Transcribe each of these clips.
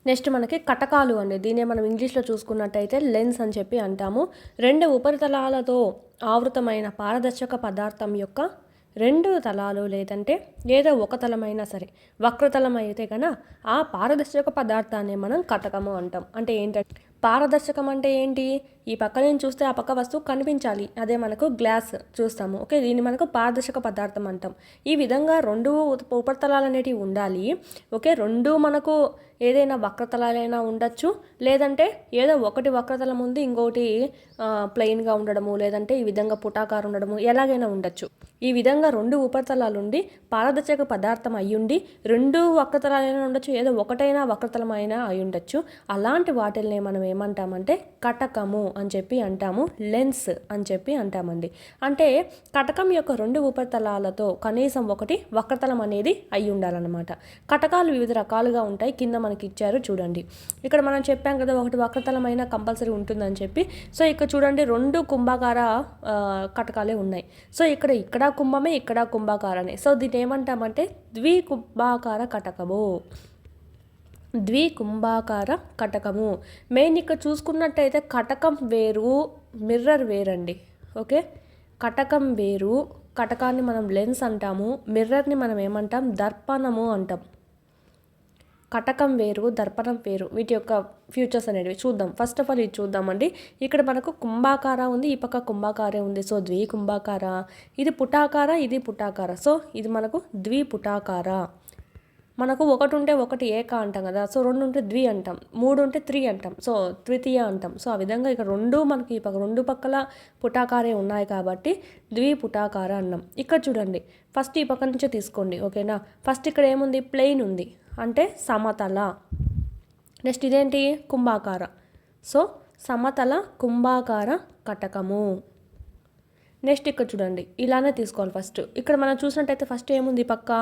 Next మనకి కటకాలు అండి. దీన్నే మనం ఇంగ్లీష్‌లో చూసుకున్నట్టయితే లెన్స్ అని చెప్పి అంటాము. 2 ఉపరితలాలతో ఆవృతమైన పారదర్శక పదార్థం యొక్క 2 తలాలు లేదంటే ఏదో ఒక తలమైనా సరే వక్రతలం అయితే ఆ పారదర్శక పదార్థాన్ని మనం కటకము అంటాం. అంటే ఏంటంటే పారదర్శకం అంటే ఏంటి? ఈ పక్క నుంచి చూస్తే ఆ పక్క వస్తువు కనిపించాలి. అదే మనకు గ్లాస్ చూస్తాము. ఓకే, దీన్ని మనకు పారదర్శక పదార్థం అంటాం. ఈ విధంగా 2 ఉపరితలాలు అనేటివి ఉండాలి. ఓకే, 2 మనకు ఏదైనా వక్రతలాలైనా ఉండొచ్చు, లేదంటే ఏదో ఒకటి వక్రతలం ఉంది, ఇంకోటి ప్లెయిన్గా ఉండడము, లేదంటే ఈ విధంగా పుటాకారం ఉండడము, ఎలాగైనా ఉండొచ్చు. ఈ విధంగా 2 ఉపరితలాలు ఉండి పారదర్శక పదార్థం అయ్యుండి 2 వక్రతలాలైనా ఉండొచ్చు, ఏదో ఒకటైనా వక్రతలమైనా అయి ఉండొచ్చు. అలాంటి వాటిల్ని మనం ఏమంటామంటే కటకము అని చెప్పి అంటాము, లెన్స్ అని చెప్పి అంటామండి. అంటే కటకం యొక్క 2 ఉపరితలాలతో కనీసం ఒకటి వక్రతలం అనేది అయి ఉండాలన్నమాట. కటకాలు వివిధ రకాలుగా ఉంటాయి. కింద మనకి ఇచ్చారు చూడండి. ఇక్కడ మనం చెప్పాం కదా, ఒకటి వక్రతలమైన కంపల్సరీ ఉంటుందని చెప్పి. సో ఇక్కడ చూడండి 2 కుంభాకార కటకాలే ఉన్నాయి. సో ఇక్కడ కుంభమే, ఇక్కడ కుంభాకారనే. సో దీన్ని ఏమంటామంటే ద్వికుంభాకార కటకము. ద్వికుంభాకార కటకము. మెయిన్ ఇక్కడ చూసుకున్నట్టయితే కటకం వేరు, మిర్రర్ వేరండి. ఓకే, కటకం వేరు, కటకాన్ని మనం లెన్స్ అంటాము, మిర్రర్ని మనం ఏమంటాం దర్పణము అంటాం. కటకం వేరు, దర్పణం వేరు. వీటి యొక్క ఫ్యూచర్స్ అనేవి చూద్దాం. ఫస్ట్ ఆఫ్ ఆల్ ఇది చూద్దామండి. ఇక్కడ మనకు కుంభాకార ఉంది, ఈ పక్క కుంభాకారే ఉంది. సో ద్వికుంభాకార. ఇది పుటాకార, ఇది పుటాకార. సో ఇది మనకు ద్విపుటాకార. మనకు ఒకటి ఉంటే ఒకటి ఏక అంటాం కదా, సో 2 ఉంటే ద్వి అంటాం, 3 ఉంటే 3 అంటాం, సో తృతీయ అంటాం. సో ఆ విధంగా ఇక్కడ 2 మనకి ఈ పక్క 2 పక్కల పుటాకారే ఉన్నాయి కాబట్టి ద్విపుటాకార అన్నాం. ఇక్కడ చూడండి, ఫస్ట్ ఈ పక్క నుంచే తీసుకోండి. ఓకేనా, ఫస్ట్ ఇక్కడ ఏముంది? ప్లెయిన్ ఉంది, అంటే సమతల. నెక్స్ట్ ఇదేంటి? కుంభాకార. సో సమతల కుంభాకార కటకము. నెక్స్ట్ ఇక్కడ చూడండి, ఇలానే తీసుకోవాలి. ఫస్ట్ ఇక్కడ మనం చూసినట్టయితే ఫస్ట్ ఏముంది? పక్క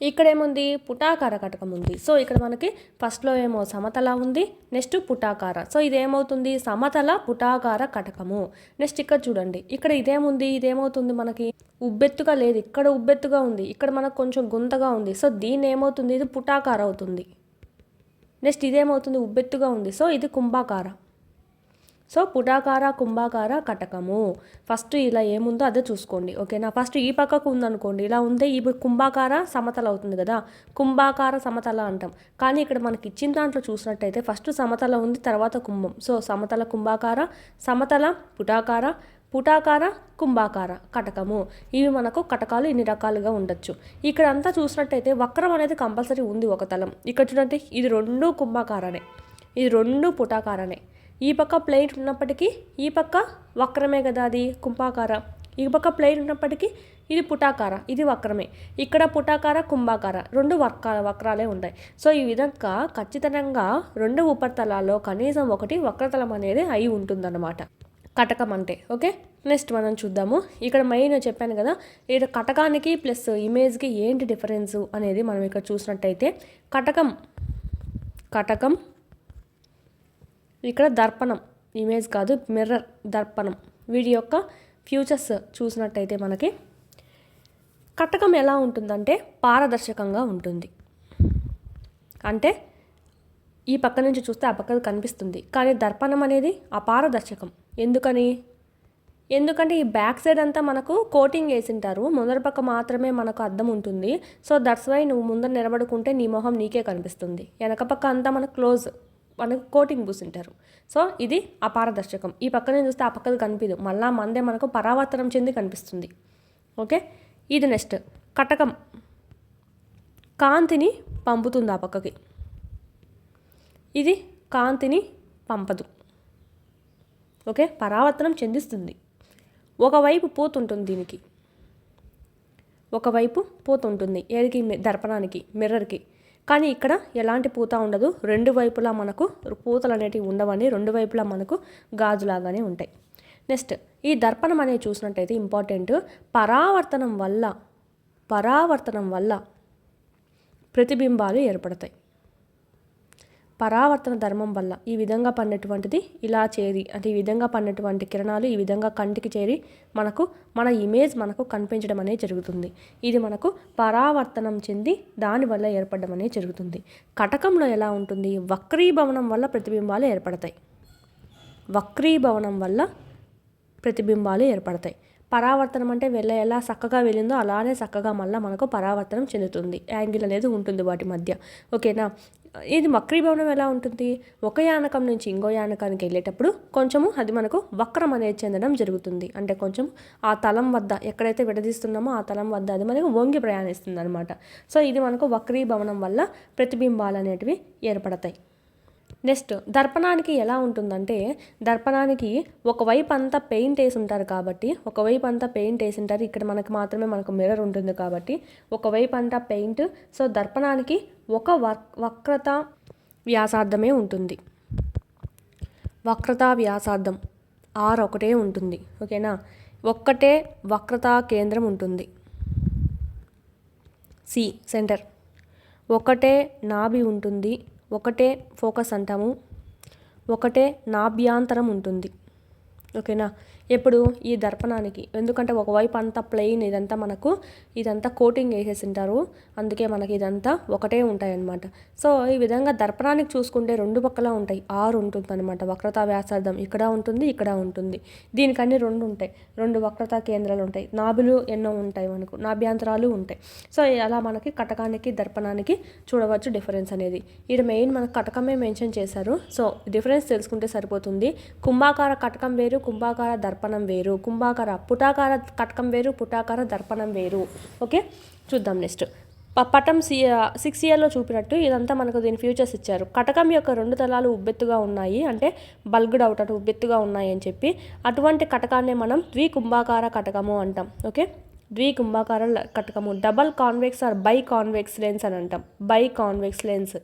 ఇక్కడ ఏముంది? పుటాకార కటకం ఉంది. సో ఇక్కడ మనకి ఫస్ట్లో ఏమో సమతల ఉంది, నెక్స్ట్ పుటాకార. సో ఇదేమవుతుంది? సమతల పుటాకార కటకము. నెక్స్ట్ ఇక్కడ చూడండి, ఇక్కడ ఇదేముంది? ఇదేమవుతుంది? మనకి ఉబ్బెత్తుగా లేదు, ఇక్కడ ఉబ్బెత్తుగా ఉంది, ఇక్కడ మనకు కొంచెం గుంతగా ఉంది. సో దీన్ని ఏమవుతుంది? ఇది పుటాకార అవుతుంది. నెక్స్ట్ ఇదేమవుతుంది? ఉబ్బెత్తుగా ఉంది. సో ఇది కుంభాకార. సో పుటాకార, కుంభాకార కటకము. ఫస్ట్ ఇలా ఏముందో అదే చూసుకోండి. ఓకేనా, ఫస్ట్ ఈ పక్కకు ఉందనుకోండి, ఇలా ఉంది, ఈ కుంభాకార సమతల అవుతుంది కదా, కుంభాకార సమతల అంటాం. కానీ ఇక్కడ మనకి ఇచ్చిన దాంట్లో చూసినట్టయితే ఫస్ట్ సమతల ఉంది, తర్వాత కుంభం. సో సమతల కుంభాకార, సమతల పుటాకార, పుటాకార కుంభాకార కటకము. ఇవి మనకు కటకాలు ఇన్ని రకాలుగా ఉండొచ్చు. ఇక్కడ అంతా చూసినట్టయితే వక్రం అనేది కంపల్సరీ ఉంది ఒక తలం. ఇక్కడ చూడండి, ఇది 2 కుంభాకారనే, ఇది 2 పుటాకారనే. ఈ పక్క ప్లేట్ ఉన్నప్పటికీ ఈ పక్క వక్రమే కదా, అది కుంభాకార. ఈ పక్క ప్లేట్ ఉన్నప్పటికీ ఇది పుటాకార, ఇది వక్రమే. ఇక్కడ పుటాకార, కుంభాకార 2 వక్రాలే ఉంటాయి. సో ఈ విధంగా ఖచ్చితంగా 2 ఉపరితలాల్లో కనీసం ఒకటి వక్రతలం అనేది అయి ఉంటుందన్నమాట కటకం అంటే. ఓకే, నెక్స్ట్ మనం చూద్దాము. ఇక్కడ మెయిన్ చెప్పాను కదా, ఇక్కడ కటకానికి ప్లస్ ఇమేజ్కి ఏంటి డిఫరెన్స్ అనేది మనం ఇక్కడ చూసినట్టయితే కటకం ఇక్కడ దర్పణం, ఇమేజ్ కాదు, మిర్రర్, దర్పణం. వీటి యొక్క ఫ్యూచర్స్ చూసినట్టయితే మనకి కటకం ఎలా ఉంటుందంటే పారదర్శకంగా ఉంటుంది. అంటే ఈ పక్క నుంచి చూస్తే ఆ పక్కది కనిపిస్తుంది. కానీ దర్పణం అనేది అపారదర్శకం. ఎందుకంటే ఈ బ్యాక్ సైడ్ అంతా మనకు కోటింగ్ వేసింటారు, ముందర పక్క మాత్రమే మనకు అద్దం ఉంటుంది. సో దట్స్ వై నువ్వు ముందర నిలబడుకుంటే నీ మొహం నీకే కనిపిస్తుంది, వెనక పక్క అంతా మనకు క్లోజ్, మనకు కోటింగ్ పూసింటారు. సో ఇది అపారదర్శకం. ఈ పక్కనే చూస్తే ఆ పక్కది కనిపించదు, మళ్ళా మందే మనకు పరావర్తనం చెంది కనిపిస్తుంది. ఓకే, ఇది నెక్స్ట్ కటకం కాంతిని పంపుతుంది ఆ పక్కకి, ఇది కాంతిని పంపదు. ఓకే, పరావర్తనం చెందిస్తుంది. ఒకవైపు పోతుంటుంది, దీనికి ఒకవైపు పోతుంటుంది, ఏడికి? దర్పణానికి, మిర్రర్కి. కానీ ఇక్కడ ఎలాంటి పూత ఉండదు, 2 వైపులా మనకు పూతలు అనేటివి ఉండవని, 2 వైపులా మనకు గాజులాగానే ఉంటాయి. నెక్స్ట్ ఈ దర్పణం అనేది చూసినట్టయితే ఇంపార్టెంట్, పరావర్తనం వల్ల ప్రతిబింబాలు ఏర్పడతాయి. పరావర్తన ధర్మం వల్ల ఈ విధంగా పడినటువంటిది ఇలా చేరి అంటే ఈ విధంగా పడినటువంటి కిరణాలు ఈ విధంగా కంటికి చేరి మనకు మన ఇమేజ్ మనకు కనిపించడం అనేది జరుగుతుంది. ఇది మనకు పరావర్తనం చెంది దానివల్ల ఏర్పడడం అనేది జరుగుతుంది. కటకంలో ఎలా ఉంటుంది? వక్రీభవనం వల్ల ప్రతిబింబాలు ఏర్పడతాయి. వక్రీభవనం వల్ల ప్రతిబింబాలు ఏర్పడతాయి. పరావర్తనం అంటే ఎలా చక్కగా వెళ్ళిందో అలానే చక్కగా మళ్ళీ మనకు పరావర్తనం చెందుతుంది. యాంగిల్ అనేది ఉంటుంది వాటి మధ్య. ఓకేనా? ఇది వక్రీభవనం ఎలా ఉంటుంది? ఒక యానకం నుంచి ఇంకో యానకానికి వెళ్ళేటప్పుడు కొంచెము అది మనకు వక్రం అనేది చెందడం జరుగుతుంది. అంటే కొంచెం ఆ తలం వద్ద ఎక్కడైతే విడదీస్తున్నామో ఆ తలం వద్ద అది మనకు వంగి ప్రయాణిస్తుంది అనమాట. సో ఇది మనకు వక్రీభవనం వల్ల ప్రతిబింబాలు అనేటివి ఏర్పడతాయి. నెక్స్ట్ దర్పణానికి ఎలా ఉంటుందంటే, దర్పణానికి ఒకవైపు అంతా పెయింట్ వేసి ఉంటారు కాబట్టి ఒకవైపు అంతా పెయింట్ వేసి ఉంటారు. ఇక్కడ మనకు మాత్రమే మనకు మిర్రర్ ఉంటుంది కాబట్టి ఒకవైపు అంతా పెయింట్. సో దర్పణానికి ఒక వక్రత వ్యాసార్థమే ఉంటుంది. వక్రతా వ్యాసార్థం ఒకటే ఉంటుంది. ఓకేనా? ఒక్కటే వక్రతా కేంద్రం ఉంటుంది. సెంటర్. ఒకటే నాభి ఉంటుంది. ఒకటే ఫోకస్ అంటాము. ఒకటే నాభ్యాంతరం ఉంటుంది. ఓకేనా? ఎప్పుడు ఈ దర్పణానికి ఎందుకంటే ఒకవైపు అంతా ప్లెయిన్ ఇదంతా కోటింగ్ వేసేసి ఉంటారు. అందుకే మనకి ఇదంతా ఒకటే ఉంటాయన్నమాట. సో ఈ విధంగా దర్పణానికి చూసుకుంటే రెండు పక్కల ఉంటాయి. 6 ఉంటుంది అనమాట వక్రతా వ్యాసార్థం. ఇక్కడ ఉంటుంది, ఇక్కడ ఉంటుంది. దీనికి అన్ని 2 ఉంటాయి. 2 వక్రతా కేంద్రాలు ఉంటాయి. నాభులు ఎన్నో ఉంటాయి, మనకు నాభ్యాంతరాలు ఉంటాయి. సో అలా మనకి కటకానికి దర్పణానికి చూడవచ్చు డిఫరెన్స్ అనేది. ఇది మెయిన్ మనకు కటకమే మెన్షన్ చేశారు. సో డిఫరెన్స్ తెలుసుకుంటే సరిపోతుంది. కుంభాకార కటకం వేరు, కుంభాకార దర్పణం వేరు. పుటాకార కటకం వేరు, పుటాకార దర్పణం వేరు. ఓకే, చూద్దాం నెక్స్ట్. పటం 6Aలో చూపినట్టు ఇదంతా మనకు దీని ఫ్యూచర్స్ ఇచ్చారు. కటకం యొక్క 2 తలాలు ఉబ్బెత్తుగా ఉన్నాయి, అంటే బల్గ్డ్ అవుట్ అటు ఉబ్బెత్తుగా ఉన్నాయి అని చెప్పి అటువంటి కటకాన్ని మనం ద్వికుంభాకార కటకము అంటాం. ఓకే, ద్వికుంభాకార కటకము. Double convex or biconvex lens అని అంటాం. Biconvex lens.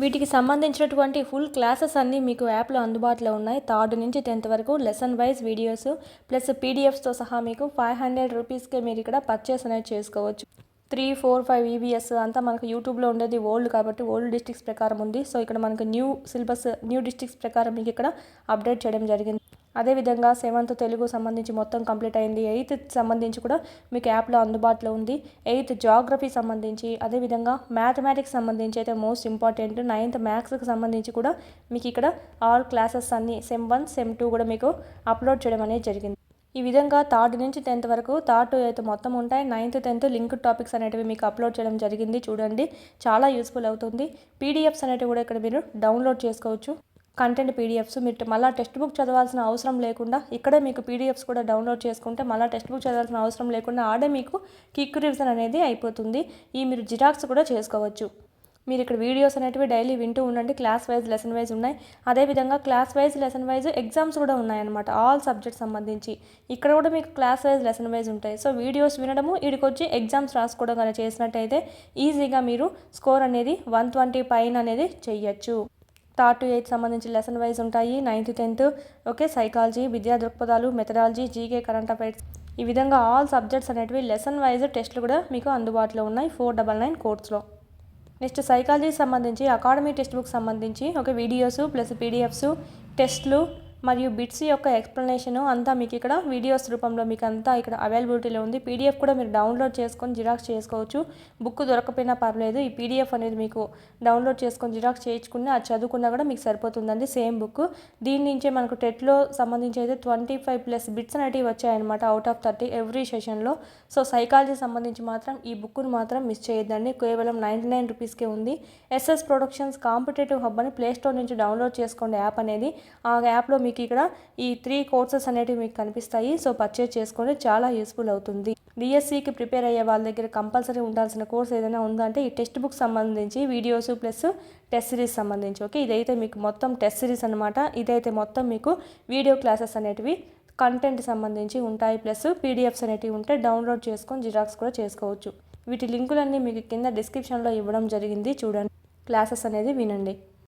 వీటికి సంబంధించినటువంటి ఫుల్ క్లాసెస్ అన్నీ మీకు యాప్లో అందుబాటులో ఉన్నాయి. 3rd నుంచి 10th వరకు లెసన్ వైజ్ వీడియోస్ ప్లస్ పీడిఎఫ్స్తో సహా మీకు 500 రూపీస్కే మీరు ఇక్కడ పర్చేస్ అనేది చేసుకోవచ్చు. 3, 4, 5 EVS అంతా మనకు యూట్యూబ్లో ఉండేది ఓల్డ్ కాబట్టి ఓల్డ్ డిస్ట్రిక్ట్స్ ప్రకారం ఉంది. సో ఇక్కడ మనకు న్యూ సిలబస్ న్యూ డిస్ట్రిక్ట్స్ ప్రకారం మీకు ఇక్కడ అప్డేట్ చేయడం జరిగింది. అదేవిధంగా 7th తెలుగు సంబంధించి మొత్తం కంప్లీట్ అయింది. 8th సంబంధించి కూడా మీకు యాప్లో అందుబాటులో ఉంది. 8th జాగ్రఫీ సంబంధించి, అదేవిధంగా మ్యాథమెటిక్స్ సంబంధించి అయితే మోస్ట్ ఇంపార్టెంట్. 9th మ్యాథ్స్కి సంబంధించి కూడా మీకు ఇక్కడ ఆల్ క్లాసెస్ అన్నీ సెమ్ 1, సెమ్ 2 కూడా మీకు అప్లోడ్ చేయడం అనేది జరిగింది. ఈ విధంగా 3rd నుంచి 10th వరకు 3rd to 8th మొత్తం ఉంటాయి. 9th 10th లింక్డ్ టాపిక్స్ అనేటివి మీకు అప్లోడ్ చేయడం జరిగింది. చూడండి, చాలా యూస్ఫుల్ అవుతుంది. పీడిఎఫ్స్ అనేటివి కూడా ఇక్కడ మీరు డౌన్లోడ్ చేసుకోవచ్చు. కంటెంట్ పీడిఎఫ్స్ మీరు మళ్ళీ టెక్స్ట్ బుక్ చదవాల్సిన అవసరం లేకుండా ఇక్కడే మీకు పీడిఎఫ్స్ కూడా డౌన్లోడ్ చేసుకుంటే మళ్ళీ టెక్స్ట్ బుక్ చదవాల్సిన అవసరం లేకుండా ఆడే మీకు క్విక్ రివిజన్ అనేది అయిపోతుంది. మీరు జిరాక్స్ కూడా చేసుకోవచ్చు. మీరు ఇక్కడ వీడియోస్ అనేటివి డైలీ వింటూ ఉండండి. క్లాస్ వైజ్ లెసన్ వైజ్ ఉన్నాయి. అదేవిధంగా class wise lesson wise exams కూడా ఉన్నాయన్నమాట. ఆల్ సబ్జెక్ట్స్ సంబంధించి ఇక్కడ కూడా మీకు క్లాస్ వైజ్ లెసన్ వైజ్ ఉంటాయి. సో వీడియోస్ వినడము, వీడికి వచ్చి ఎగ్జామ్స్ రాసుకోవడం కానీ చేసినట్టయితే ఈజీగా మీరు స్కోర్ అనేది 120 పైన అనేది చెయ్యొచ్చు. 3rd to 8th సంబంధించి లెసన్ వైజ్ ఉంటాయి. 9th 10th ఓకే, సైకాలజీ, విద్యా దృక్పథాలు, మెథడాలజీ, జీకే, కరెంట్ అఫైర్స్, ఈ విధంగా ఆల్ సబ్జెక్ట్స్ అనేటివి లెసన్ వైజ్ టెస్టులు కూడా మీకు అందుబాటులో ఉన్నాయి 499 కోర్స్లో. నెక్స్ట్ సైకాలజీ సంబంధించి అకాడమీ టెక్స్ట్ బుక్ సంబంధించి ఒక వీడియోస్ ప్లస్ పీడిఎఫ్స్, టెస్ట్లు మరియు బిట్స్ యొక్క ఎక్స్ప్లెనేషన్ అంతా మీకు ఇక్కడ వీడియోస్ రూపంలో మీకు అంతా ఇక్కడ అవైలబిలిటీలో ఉంది. పీడిఎఫ్ కూడా మీరు డౌన్లోడ్ చేసుకొని జిరాక్స్ చేసుకోవచ్చు. బుక్ దొరకపోయినా పర్లేదు, ఈ పీడిఎఫ్ అనేది మీకు డౌన్లోడ్ చేసుకొని జిరాక్స్ చేయించుకుని అది చదువుకున్నా కూడా మీకు సరిపోతుందండి. Same book. దీని నుంచే మనకు టెట్లో సంబంధించి అయితే 25+ బిట్స్ అనేటివి వచ్చాయన్నమాట అవుట్ ఆఫ్ 30 ఎవ్రీ సెషన్లో. సో సైకాలజీ సంబంధించి మాత్రం ఈ బుక్ను మాత్రం మిస్ చేయొద్దండి. కేవలం 99 రూపీస్కే ఉంది. ఎస్ఎస్ ప్రొడక్షన్స్ కాంపిటేటివ్ హబ్ అని ప్లేస్టోర్ నుంచి డౌన్లోడ్ చేసుకోండి యాప్ అనేది. ఆ యాప్లో మీకు ఇక్కడ ఈ 3 కోర్సెస్ అనేటివి మీకు కనిపిస్తాయి. సో పర్చేజ్ చేసుకొని చాలా యూస్ఫుల్ అవుతుంది. డిఎస్సికి ప్రిపేర్ అయ్యే వాళ్ళ దగ్గర కంపల్సరీ ఉండాల్సిన కోర్స్ ఏదైనా ఉందంటే ఈ టెక్స్ట్ బుక్ సంబంధించి వీడియోస్ ప్లస్ టెస్ట్ సిరీస్ సంబంధించి. ఓకే, ఇదైతే మీకు మొత్తం టెస్ట్ సిరీస్ అనమాట. ఇదైతే మొత్తం మీకు వీడియో క్లాసెస్ అనేటివి కంటెంట్ సంబంధించి ఉంటాయి. ప్లస్ పీడిఎఫ్స్ అనేటివి ఉంటాయి. డౌన్లోడ్ చేసుకొని జిరాక్స్ కూడా చేసుకోవచ్చు. వీటి లింకులన్నీ మీకు కింద డిస్క్రిప్షన్లో ఇవ్వడం జరిగింది. చూడండి, క్లాసెస్ అనేది వినండి.